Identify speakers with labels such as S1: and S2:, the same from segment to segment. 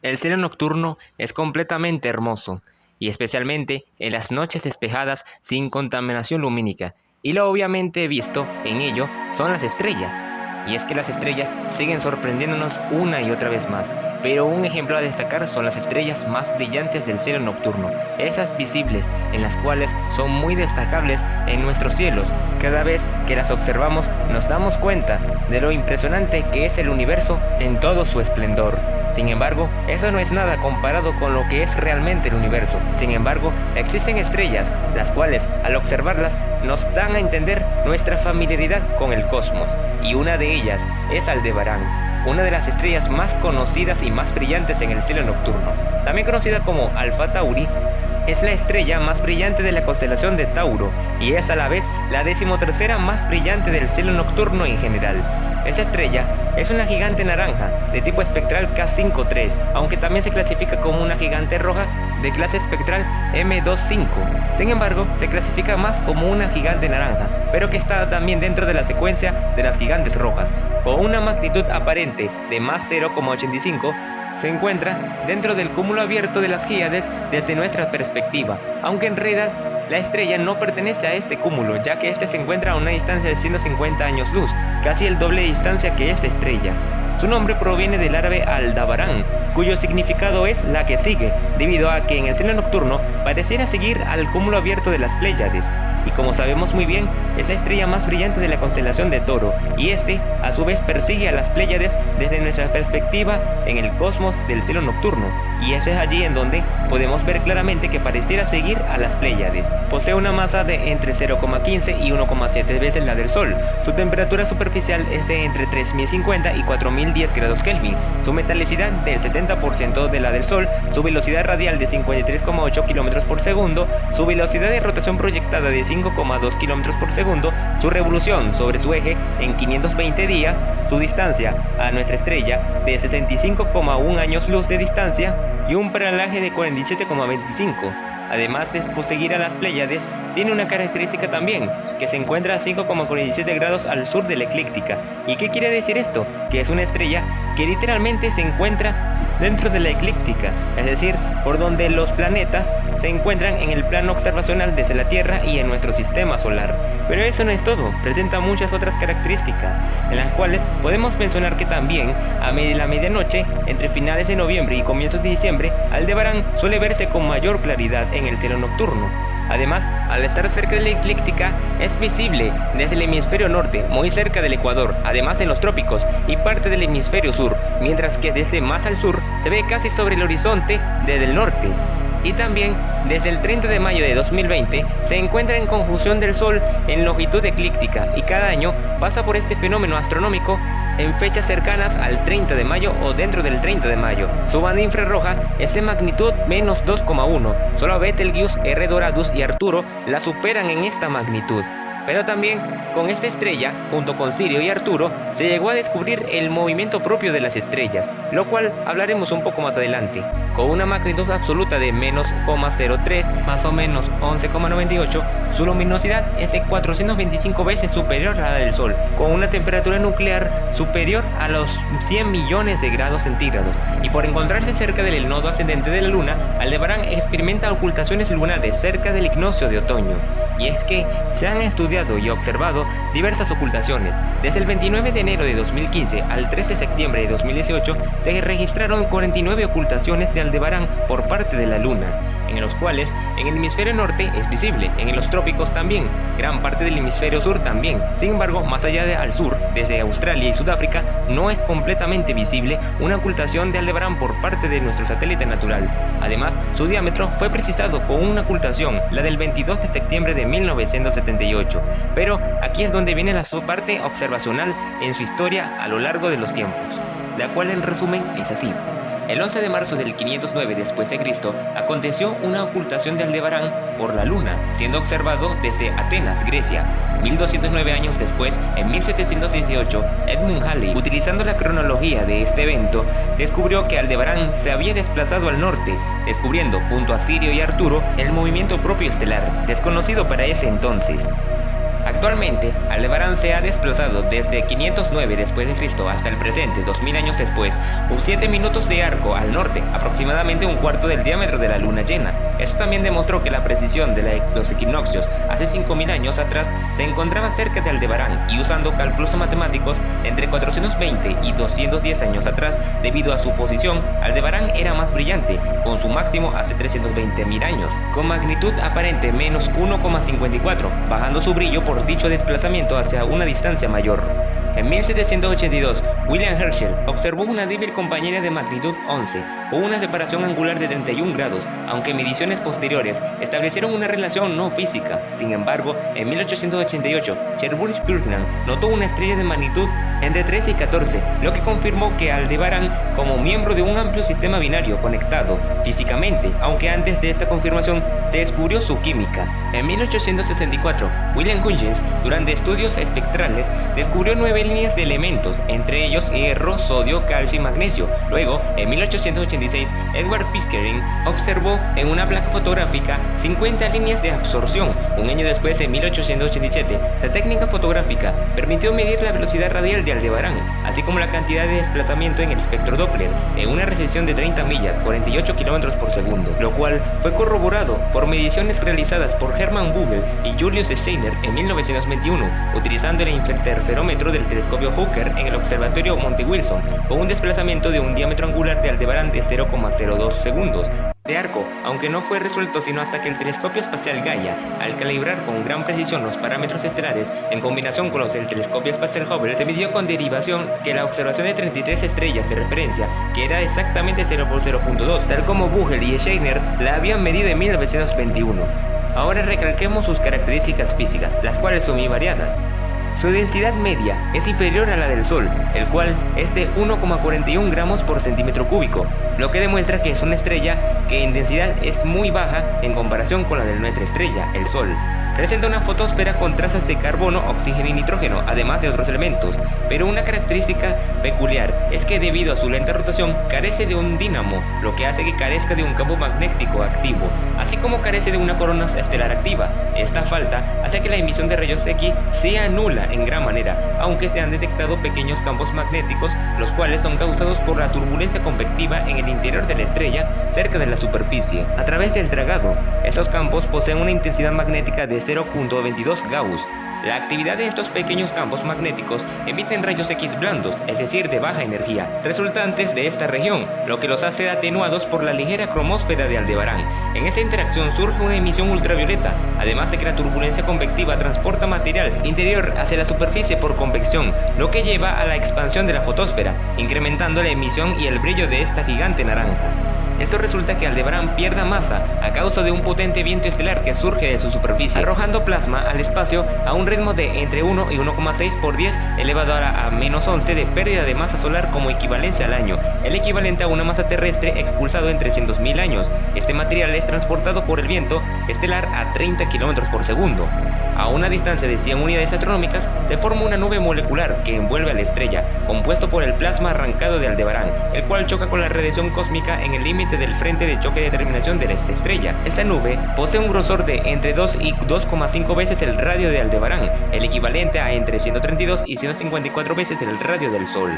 S1: El cielo nocturno es completamente hermoso, y especialmente en las noches despejadas sin contaminación lumínica, y lo obviamente visto en ello son las estrellas. Y es que las estrellas siguen sorprendiéndonos una y otra vez más, pero un ejemplo a destacar son las estrellas más brillantes del cielo nocturno, esas visibles en las cuales son muy destacables en nuestros cielos. Cada vez que las observamos nos damos cuenta de lo impresionante que es el universo en todo su esplendor. Sin embargo, eso no es nada comparado con lo que es realmente el universo. Sin embargo, existen estrellas, las cuales, al observarlas, nos dan a entender nuestra familiaridad con el cosmos. Y una de ellas es Aldebarán, una de las estrellas más conocidas y más brillantes en el cielo nocturno. También conocida como Alfa Tauri, es la estrella más brillante de la constelación de Tauro y es a la vez la 13ª más brillante del cielo nocturno en general. Esta estrella es una gigante naranja de tipo espectral K53, aunque también se clasifica como una gigante roja de clase espectral M25. Sin embargo, se clasifica más como una gigante naranja, pero que está también dentro de la secuencia de las gigantes rojas, con una magnitud aparente de más 0,85. Se encuentra dentro del cúmulo abierto de las Híades desde nuestra perspectiva, aunque en realidad la estrella no pertenece a este cúmulo, ya que este se encuentra a una distancia de 150 años luz, casi el doble de distancia que esta estrella. Su nombre proviene del árabe Aldebarán, cuyo significado es la que sigue, debido a que en el cielo nocturno pareciera seguir al cúmulo abierto de las Pléyades. Y como sabemos muy bien, es la estrella más brillante de la constelación de Toro, y este, a su vez, persigue a las Pléyades desde nuestra perspectiva en el cosmos del cielo nocturno, y ese es allí en donde podemos ver claramente que pareciera seguir a las Pléyades. Posee una masa de entre 0,15 y 1,7 veces la del Sol. Su temperatura superficial es de entre 3050 y 4010 grados Kelvin, su metalicidad del 70% de la del Sol, su velocidad radial de 53,8 km por segundo, su velocidad de rotación proyectada de 5,2 km por segundo, su revolución sobre su eje en 520 días, su distancia a nuestra estrella de 65,1 años luz de distancia y un paralaje de 47,25. Además de seguir a las Pléyades, tiene una característica también, que se encuentra a 5,47 grados al sur de la eclíptica. ¿Y qué quiere decir esto? Que es una estrella que literalmente se encuentra dentro de la eclíptica, es decir, por donde los planetas se encuentran en el plano observacional desde la Tierra y en nuestro sistema solar. Pero eso no es todo, presenta muchas otras características, en las cuales podemos mencionar que también a la medianoche, entre finales de noviembre y comienzos de diciembre, Aldebarán suele verse con mayor claridad en el cielo nocturno. Además, al estar cerca de la eclíptica, es visible desde el hemisferio norte, muy cerca del ecuador, además de los trópicos y parte del hemisferio sur, mientras que desde más al sur se ve casi sobre el horizonte desde el norte. Y también, desde el 30 de mayo de 2020, se encuentra en conjunción del Sol en longitud eclíptica y cada año pasa por este fenómeno astronómico en fechas cercanas al 30 de mayo o dentro del 30 de mayo. Su banda infrarroja es de magnitud menos 2,1. Solo Betelgeuse, R Doradus y Arturo la superan en esta magnitud. Pero también con esta estrella, junto con Sirio y Arturo, se llegó a descubrir el movimiento propio de las estrellas, lo cual hablaremos un poco más adelante. Con una magnitud absoluta de menos 0,03, más o menos 11,98, su luminosidad es de 425 veces superior a la del Sol, con una temperatura nuclear superior a los 100 millones de grados centígrados. Y por encontrarse cerca del nodo ascendente de la Luna, Aldebarán experimenta ocultaciones lunares cerca del equinoccio de otoño. Y es que se han estudiado y observado diversas ocultaciones. Desde el 29 de enero de 2015 al 13 de septiembre de 2018 se registraron 49 ocultaciones de Aldebarán por parte de la Luna, en los cuales en el hemisferio norte es visible, en los trópicos también, gran parte del hemisferio sur también. Sin embargo, más allá de al sur, desde Australia y Sudáfrica, no es completamente visible una ocultación de Aldebarán por parte de nuestro satélite natural. Además, su diámetro fue precisado con una ocultación, la del 22 de septiembre de 1978. Pero aquí es donde viene la parte observacional en su historia a lo largo de los tiempos, la cual en resumen es así. El 11 de marzo del 509 después de Cristo aconteció una ocultación de Aldebarán por la Luna, siendo observado desde Atenas, Grecia. 1209 años después, en 1718, Edmund Halley, utilizando la cronología de este evento, descubrió que Aldebarán se había desplazado al norte, descubriendo junto a Sirio y Arturo el movimiento propio estelar, desconocido para ese entonces. Actualmente, Aldebarán se ha desplazado desde 509 después de Cristo hasta el presente, 2000 años después, 7 minutos de arco al norte, aproximadamente un cuarto del diámetro de la luna llena. Esto también demostró que la precisión de los equinoccios hace 5000 años atrás se encontraba cerca de Aldebarán, y usando cálculos matemáticos entre 420 y 210 años atrás, debido a su posición, Aldebarán era más brillante, con su máximo hace 320.000 años, con magnitud aparente menos 1,54, bajando su brillo por dicho desplazamiento hacia una distancia mayor. En 1782, William Herschel observó una débil compañera de magnitud 11, con una separación angular de 31 grados, aunque mediciones posteriores establecieron una relación no física. Sin embargo, en 1888, Sherbrooke Purkingham notó una estrella de magnitud entre 13 y 14, lo que confirmó que Aldebarán como miembro de un amplio sistema binario conectado físicamente, aunque antes de esta confirmación se descubrió su química. En 1864, William Huygens, durante estudios espectrales, descubrió 9 líneas de elementos, entre ellos hierro, sodio, calcio y magnesio. Luego, en 1886, Edward Pickering observó en una placa fotográfica 50 líneas de absorción. Un año después, en 1887, la técnica fotográfica permitió medir la velocidad radial de Aldebarán, así como la cantidad de desplazamiento en el espectro Doppler, en una recesión de 30 millas, 48 km por segundo, lo cual fue corroborado por mediciones realizadas por Hermann Vogel y Julius Steiner en 1921, utilizando el interferómetro del telescopio Hooker en el observatorio Monte Wilson, con un desplazamiento de un diámetro angular de Aldebarán de 0,02 segundos de arco, aunque no fue resuelto sino hasta que el telescopio espacial Gaia, al calibrar con gran precisión los parámetros estelares en combinación con los del telescopio espacial Hubble, se midió con derivación que la observación de 33 estrellas de referencia, que era exactamente 0 por 0.2, tal como Vogel y Steiner la habían medido en 1921. Ahora recalquemos sus características físicas, las cuales son muy variadas. Su densidad media es inferior a la del Sol, el cual es de 1,41 gramos por centímetro cúbico, lo que demuestra que es una estrella que en densidad es muy baja en comparación con la de nuestra estrella, el Sol. Presenta una fotosfera con trazas de carbono, oxígeno y nitrógeno, además de otros elementos, pero una característica peculiar es que debido a su lenta rotación carece de un dínamo, lo que hace que carezca de un campo magnético activo, así como carece de una corona estelar activa. Esta falta hace que la emisión de rayos X sea nula en gran manera, aunque se han detectado pequeños campos magnéticos, los cuales son causados por la turbulencia convectiva en el interior de la estrella cerca de la superficie, a través del dragado. Estos campos poseen una intensidad magnética de 0.22 Gauss. La actividad de estos pequeños campos magnéticos emiten rayos X blandos, es decir, de baja energía, resultantes de esta región, lo que los hace atenuados por la ligera cromósfera de Aldebarán. En esta interacción surge una emisión ultravioleta, además de que la turbulencia convectiva transporta material interior hacia la superficie por convección, lo que lleva a la expansión de la fotosfera, incrementando la emisión y el brillo de esta gigante naranja. Esto resulta que Aldebarán pierda masa a causa de un potente viento estelar que surge de su superficie, arrojando plasma al espacio a un ritmo de entre 1 y 1,6 por 10 elevado a menos 11 de pérdida de masa solar como equivalencia al año, el equivalente a una masa terrestre expulsado en 300.000 años. Este material es transportado por el viento estelar a 30 km por segundo. A una distancia de 100 unidades astronómicas se forma una nube molecular que envuelve a la estrella, compuesto por el plasma arrancado de Aldebarán, el cual choca con la radiación cósmica en el límite del frente de choque de terminación de esta estrella. Esta nube posee un grosor de entre 2 y 2,5 veces el radio de Aldebarán, el equivalente a entre 132 y 154 veces el radio del Sol.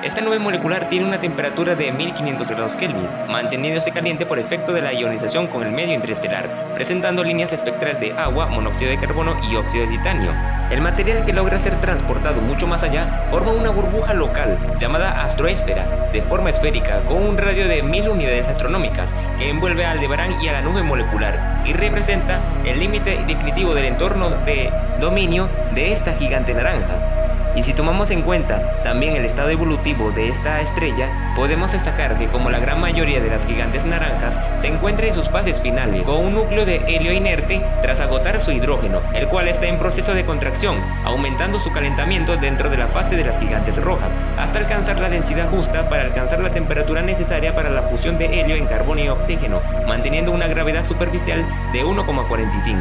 S1: Esta nube molecular tiene una temperatura de 1500 grados Kelvin, manteniéndose caliente por efecto de la ionización con el medio interestelar, presentando líneas espectrales de agua, monóxido de carbono y óxido de titanio. El material que logra ser transportado mucho más allá forma una burbuja local llamada astroesfera, de forma esférica, con un radio de 1000 unidades astronómicas, que envuelve a Aldebarán y a la nube molecular, y representa el límite definitivo del entorno de dominio de esta gigante naranja. Y si tomamos en cuenta también el estado evolutivo de esta estrella, podemos destacar que como la gran mayoría de las gigantes naranjas, se encuentra en sus fases finales, con un núcleo de helio inerte tras agotar su hidrógeno, el cual está en proceso de contracción, aumentando su calentamiento dentro de la fase de las gigantes rojas, hasta alcanzar la densidad justa para alcanzar la temperatura necesaria para la fusión de helio en carbono y oxígeno, manteniendo una gravedad superficial de 1,45.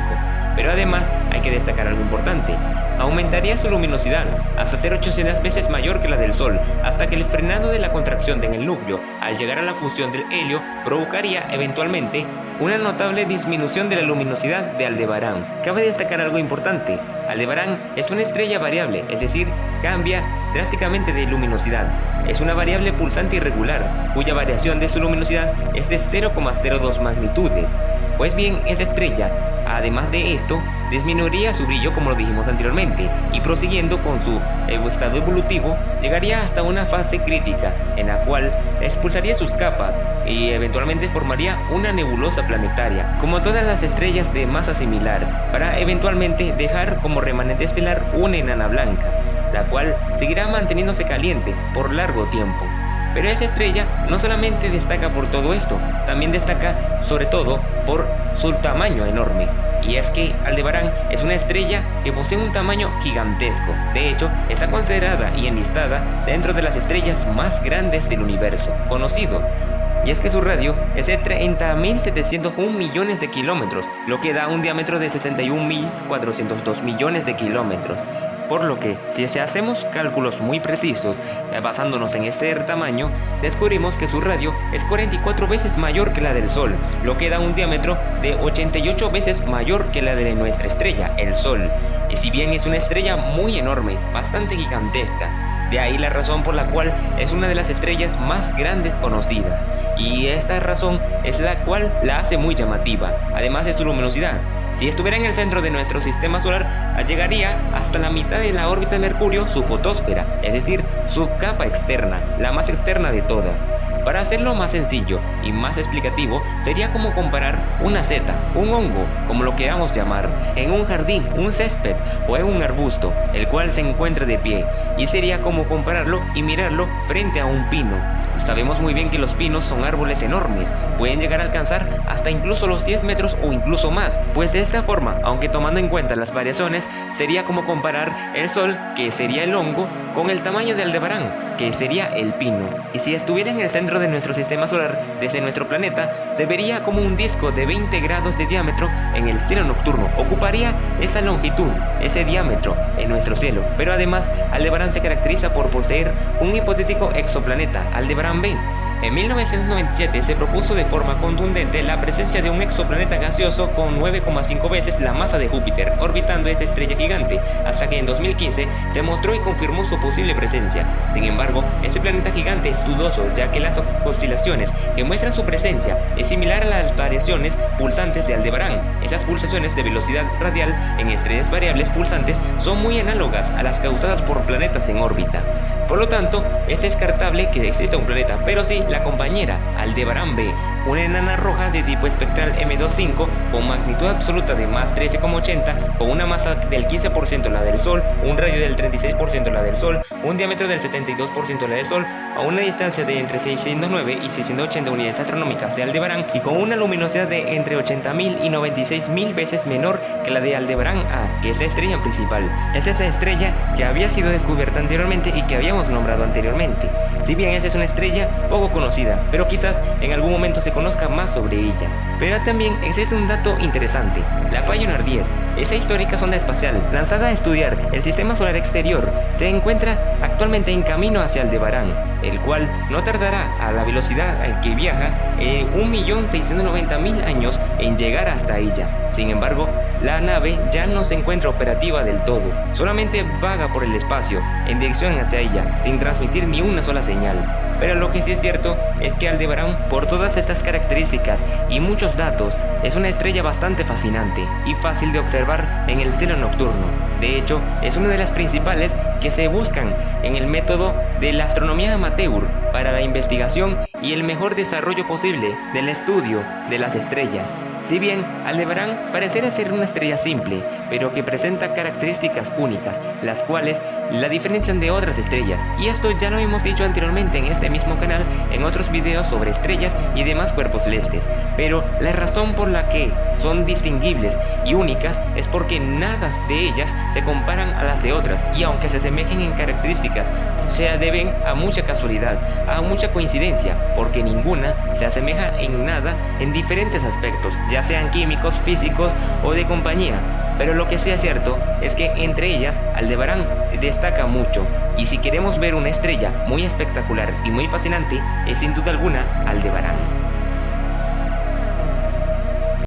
S1: Pero además hay que destacar algo importante: aumentaría su luminosidad hasta ser 800 veces mayor que la del Sol, hasta que el frenado de la contracción de en el núcleo, al llegar a la fusión del helio, provocaría eventualmente una notable disminución de la luminosidad de Aldebarán. Cabe destacar algo importante: Aldebarán es una estrella variable, es decir, cambia drásticamente de luminosidad. Es una variable pulsante irregular, cuya variación de su luminosidad es de 0,02 magnitudes. Pues bien, esta estrella, además de esto, disminuiría su brillo, como lo dijimos anteriormente, y prosiguiendo con su estado evolutivo, llegaría hasta una fase crítica, en la cual expulsaría sus capas y eventualmente formaría una nebulosa planetaria, como todas las estrellas de masa similar, para eventualmente dejar como remanente estelar una enana blanca, la cual seguirá manteniéndose caliente por largo tiempo. Pero esa estrella no solamente destaca por todo esto, también destaca sobre todo por su tamaño enorme. Y es que Aldebarán es una estrella que posee un tamaño gigantesco. De hecho, está considerada y enlistada dentro de las estrellas más grandes del universo conocido. Y es que su radio es de 30.701 millones de kilómetros, lo que da un diámetro de 61.402 millones de kilómetros. Por lo que, si hacemos cálculos muy precisos, basándonos en este tamaño, descubrimos que su radio es 44 veces mayor que la del Sol, lo que da un diámetro de 88 veces mayor que la de nuestra estrella, el Sol. Y si bien es una estrella muy enorme, bastante gigantesca, de ahí la razón por la cual es una de las estrellas más grandes conocidas. Y esta razón es la cual la hace muy llamativa, además de su luminosidad. Si estuviera en el centro de nuestro sistema solar, llegaría hasta la mitad de la órbita de Mercurio, su fotosfera, es decir, su capa externa, la más externa de todas. Para hacerlo más sencillo y más explicativo, sería como comparar una seta, un hongo, como lo queramos llamar, en un jardín, un césped o en un arbusto, el cual se encuentra de pie, y sería como compararlo y mirarlo frente a un pino. Sabemos muy bien que los pinos son árboles enormes, pueden llegar a alcanzar hasta incluso los 10 metros o incluso más, pues de esta forma, aunque tomando en cuenta las variaciones, sería como comparar el Sol, que sería el hongo, con el tamaño de Aldebarán, que sería el pino. Y si estuviera en el centro de nuestro sistema solar, desde nuestro planeta, se vería como un disco de 20 grados de diámetro en el cielo nocturno. Ocuparía esa longitud, ese diámetro en nuestro cielo. Pero además, Aldebarán se caracteriza por poseer un hipotético exoplaneta, Aldebarán B. En 1997 se propuso de forma contundente la presencia de un exoplaneta gaseoso con 9,5 veces la masa de Júpiter, orbitando esa estrella gigante, hasta que en 2015 se mostró y confirmó su posible presencia. Sin embargo, este planeta gigante es dudoso, ya que las oscilaciones que muestran su presencia es similar a las variaciones pulsantes de Aldebarán. Esas pulsaciones de velocidad radial en estrellas variables pulsantes son muy análogas a las causadas por planetas en órbita. Por lo tanto, es descartable que exista un planeta, pero sí la compañera, Aldebarán B, una enana roja de tipo espectral M25 con magnitud absoluta de más 13,80, con una masa del 15% la del Sol, un radio del 36% la del Sol, un diámetro del 72% la del Sol, a una distancia de entre 609 y 680 unidades astronómicas de Aldebarán y con una luminosidad de entre 80.000 y 96.000 veces menor que la de Aldebarán A, que es la estrella principal. Esta es la estrella que había sido descubierta anteriormente y que habíamos nombrado anteriormente. Si bien esta es una estrella poco conocida, pero quizás en algún momento se conozca más sobre ella. Pero también existe un dato interesante: la Pioneer 10, esa histórica sonda espacial lanzada a estudiar el sistema solar exterior, se encuentra actualmente en camino hacia Aldebarán, el cual no tardará a la velocidad al que viaja 1.690.000 años en llegar hasta ella. Sin embargo, la nave ya no se encuentra operativa del todo, solamente vaga por el espacio en dirección hacia ella, sin transmitir ni una sola señal. Pero lo que sí es cierto es que Aldebarán, por todas estas características y muchos datos, es una estrella bastante fascinante y fácil de observar en el cielo nocturno. De hecho, es una de las principales que se buscan en el método de la astronomía amateur para la investigación y el mejor desarrollo posible del estudio de las estrellas. Si bien Aldebarán pareciera ser una estrella simple, pero que presenta características únicas, las cuales la diferencian de otras estrellas, y esto ya lo hemos dicho anteriormente en este mismo canal en otros videos sobre estrellas y demás cuerpos celestes, pero la razón por la que son distinguibles y únicas es porque nada de ellas se comparan a las de otras, y aunque se asemejen en características, se deben a mucha casualidad, a mucha coincidencia, porque ninguna se asemeja en nada en diferentes aspectos, ya sean químicos, físicos o de compañía. pero lo que sí es cierto es que entre ellas Aldebarán destaca mucho, y si queremos ver una estrella muy espectacular y muy fascinante, es sin duda alguna Aldebarán.